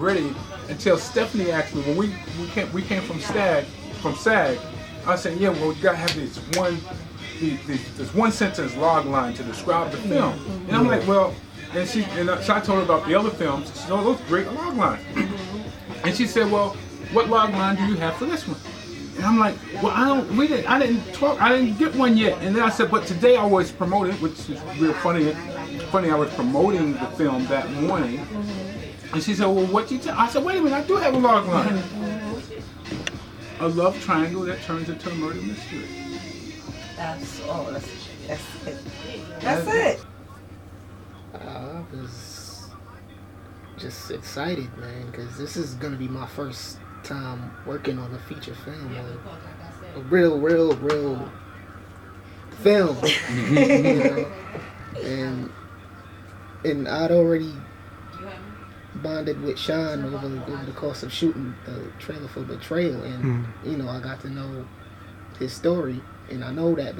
ready until Stephanie asked me when we came from SAG. I said, yeah, well, you gotta have this one sentence log line to describe the film. And I'm like, well, so I told her about the other films. She said, oh, those great log lines. And she said, well, what log line do you have for this one? And I'm like, well, I didn't get one yet. And then I said, but today I was promoting, which is real funny. I was promoting the film that morning. And she said, well, what you tell? I said, wait a minute, I do have a log line. A love triangle that turns into a murder mystery. That's it. That's it. I was just excited, man, because this is going to be my first time working on a feature film, a real film, you know, and I'd already bonded with Sean over the course of shooting the trailer for Betrayal, and you know, I got to know his story, and I know that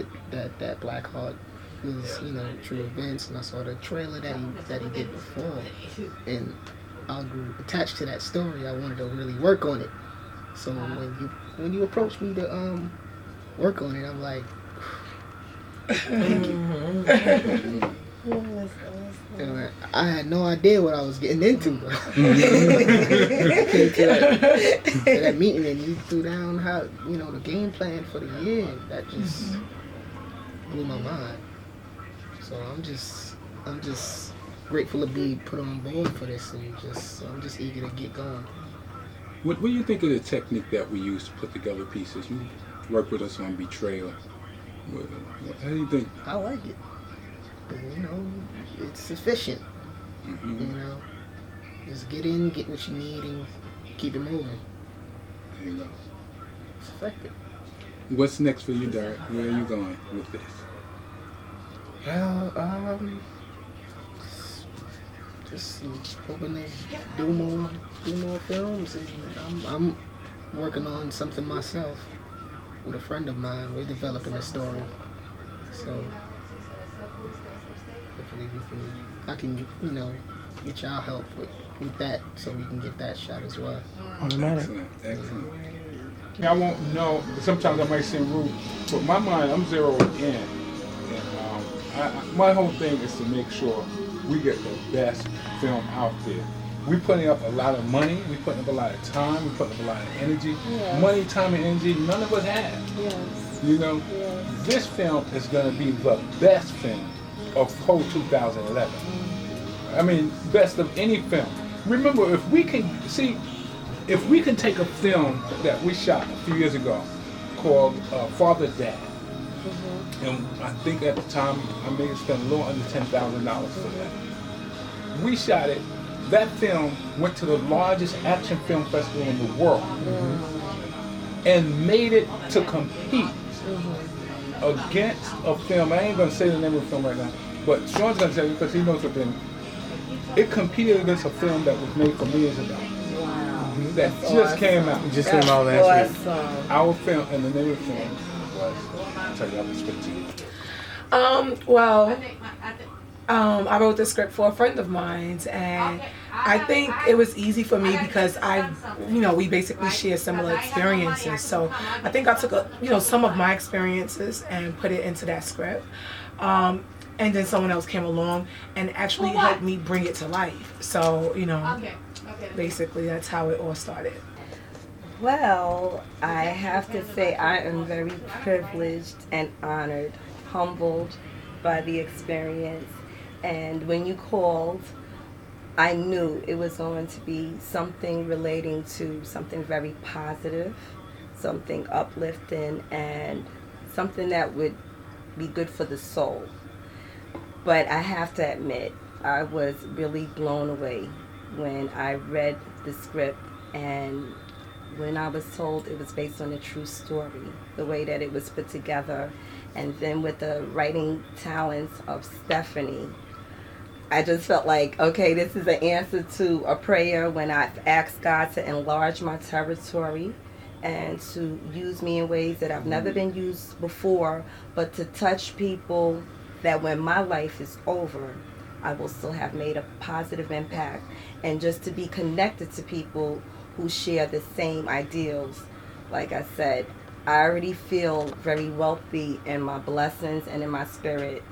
Blackheart was, you know, true events, and I saw the trailer that he did before, and I grew attached to that story. I wanted to really work on it. So when you approached me to work on it, I'm like, thank you. And I had no idea what I was getting into. Came to that meeting, and you threw down how, you know, the game plan for the year. That just blew my mind. So I'm just grateful to be put on board for this, and I'm just eager to get going. What do you think of the technique that we use to put together pieces? You worked with us on Betrayal. How do you think? I like it. You know, it's efficient. You know, just get in, get what you need, and keep it moving. There you go. It's effective. What's next for you, Derek? Where are you going with this? Well, just hoping to do more films, and I'm working on something myself with a friend of mine. We're developing a story, so hopefully I can, you know, get y'all help with that, so we can get that shot as well. Excellent. I won't know. Sometimes I might seem rude, but my mind, I'm zeroed in, and my whole thing is to make sure we get the best film out there. We're putting up a lot of money, we're putting up a lot of time, we're putting up a lot of energy. Yes. Money, time, and energy, none of us have. Yes. You know, This film is going to be the best film of whole 2011. I mean, best of any film. Remember, if we can take a film that we shot a few years ago called Father Dad, and I think at the time I may have spent a little under $10,000 for that. We shot it. That film went to the largest action film festival in the world and made it to compete against a film. I ain't going to say the name of the film right now, but Sean's going to tell you because he knows what film. It competed against a film that was made for millions of dollars. Wow. That just came out. It just came out last week. Our film, and the name of the film was, I'll tell you, I'll spit to you. I wrote the script for a friend of mine, and I think it was easy for me because we basically share similar experiences. So I think I took some of my experiences and put it into that script. And then someone else came along and actually helped me bring it to life. So, basically that's how it all started. Well, I have to say I am very privileged and honored, humbled by the experience. And when you called, I knew it was going to be something relating to something very positive, something uplifting, and something that would be good for the soul. But I have to admit, I was really blown away when I read the script and when I was told it was based on a true story, the way that it was put together, and then with the writing talents of Stephanie, I just felt like, okay, this is an answer to a prayer when I've asked God to enlarge my territory and to use me in ways that I've never been used before, but to touch people that when my life is over, I will still have made a positive impact. And just to be connected to people who share the same ideals. Like I said, I already feel very wealthy in my blessings and in my spirit,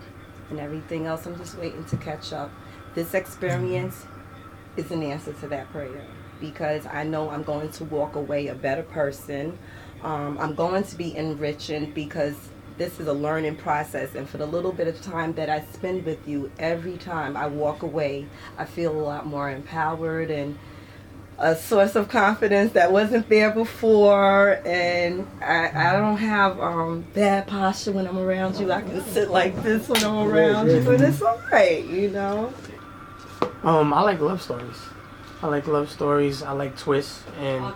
and everything else I'm just waiting to catch up. This experience is an answer to that prayer, because I know I'm going to walk away a better person. I'm going to be enriching, because this is a learning process, and for the little bit of time that I spend with you, every time I walk away, I feel a lot more empowered and a source of confidence that wasn't there before. And I don't have bad posture when I'm around you. I can sit like this when I'm around you, and it's all right, you know. I like love stories. I like twists, and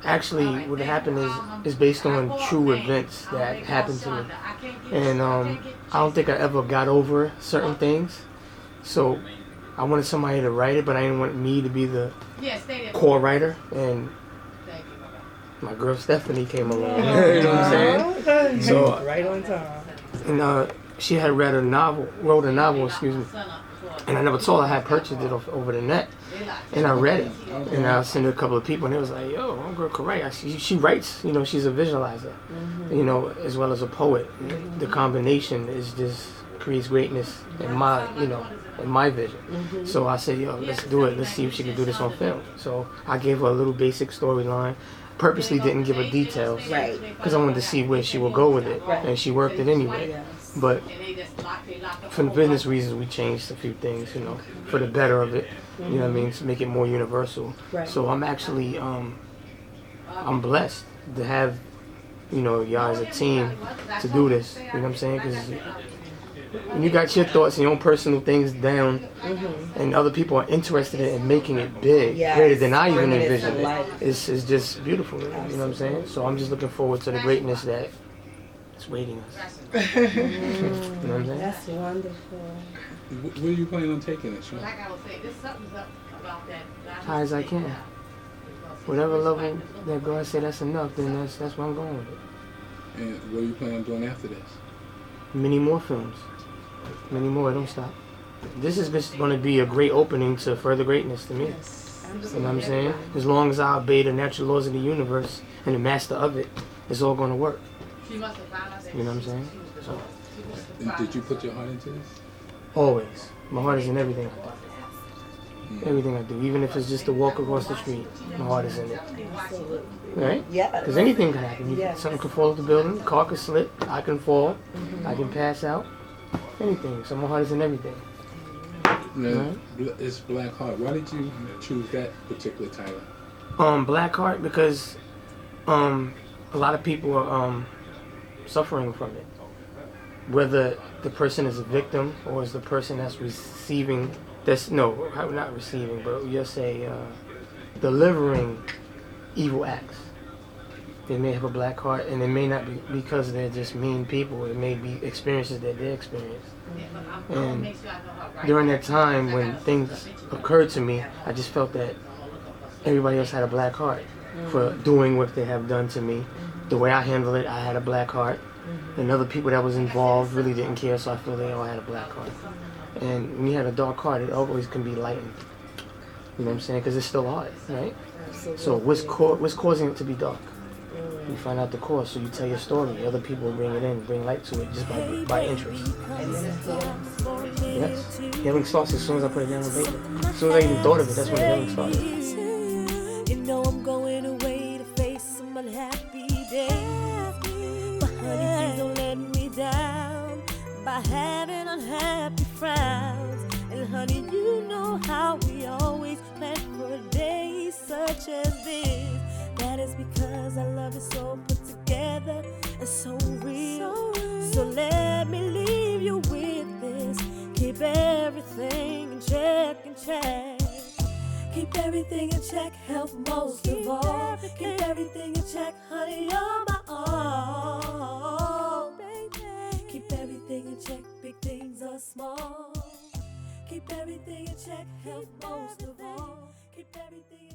actually what happened is based on true events that happened to me. And I don't think I ever got over certain things. So I wanted somebody to write it, but I didn't want me to be the core writer. And my girl Stephanie came along. You know what I'm saying? So Right on time. and she had wrote a novel, and I never told her I had purchased it over the net. And I read it, and I sent it to a couple of people, and it was like, yo, my girl can write. She writes, you know, she's a visualizer, you know, as well as a poet. The combination is just creates greatness in my, you know, in my vision. So I said, yo, let's do it. Let's see if she can do this on film. So I gave her a little basic storyline. Purposely didn't give her details, because I wanted to see where she would go with it, and she worked it anyway. But for business reasons, we changed a few things, you know, for the better of it. You know what I mean? To make it more universal. So I'm actually, I'm blessed to have, you know, y'all as a team to do this. You know what I'm saying? Because when you got your thoughts and your own personal things down, and other people are interested in making it big, greater than I even envisioned it, it's just beautiful. You know what I'm saying? So I'm just looking forward to the greatness that is waiting us. You know what I'm saying? That's wonderful. Where are you planning on taking it, Sean? High as I can. Whatever level that God say that's enough, then that's where I'm going with it. And what are you planning on doing after this? Many more films. Many more, don't stop. This is just going to be a great opening to further greatness to me. You know what I'm saying? As long as I obey the natural laws of the universe and the master of it, it's all going to work. You know what I'm saying? So, And did you put your heart into this? always. My heart is in everything I do. Everything I do. Even if it's just to walk across the street, my heart is in it. Right? Yes. Because anything can happen. Something could fall off the building, car could slip, I can fall, I can pass out. Anything. So my heart is in everything. It's Black Heart. Why did you choose that particular title? Black Heart, because a lot of people are suffering from it. Whether the person is a victim or is the person that's receiving, not receiving, but you'll say delivering evil acts. They may have a black heart, and it may not be because they're just mean people. It may be experiences that they experienced. And during that time when things occurred to me, I just felt that everybody else had a black heart for doing what they have done to me. The way I handled it, I had a black heart. And other people that was involved really didn't care, so I feel they all had a black heart. And when you have a dark heart, it always can be lightened. You know what I'm saying? Because it's still hard, right? So what's causing it to be dark? You find out the cause, so you tell your story. Other people bring it in, bring light to it just by interest. Yes. Healing starts as soon as I put it down on paper. As soon as I even thought of it, that's when the healing started. You know I'm going away to face some unhappy days. But honey, please don't let me down by having unhappy frowns. And honey, you know how we always plan for days such as this. That is because our love is so put together and so real. So let me leave you with this. Keep everything in check. Keep everything in check, health most of all. Keep everything in check, honey, you're my all. Keep everything in check, big things are small. Keep everything in check, health most of all. Keep everything in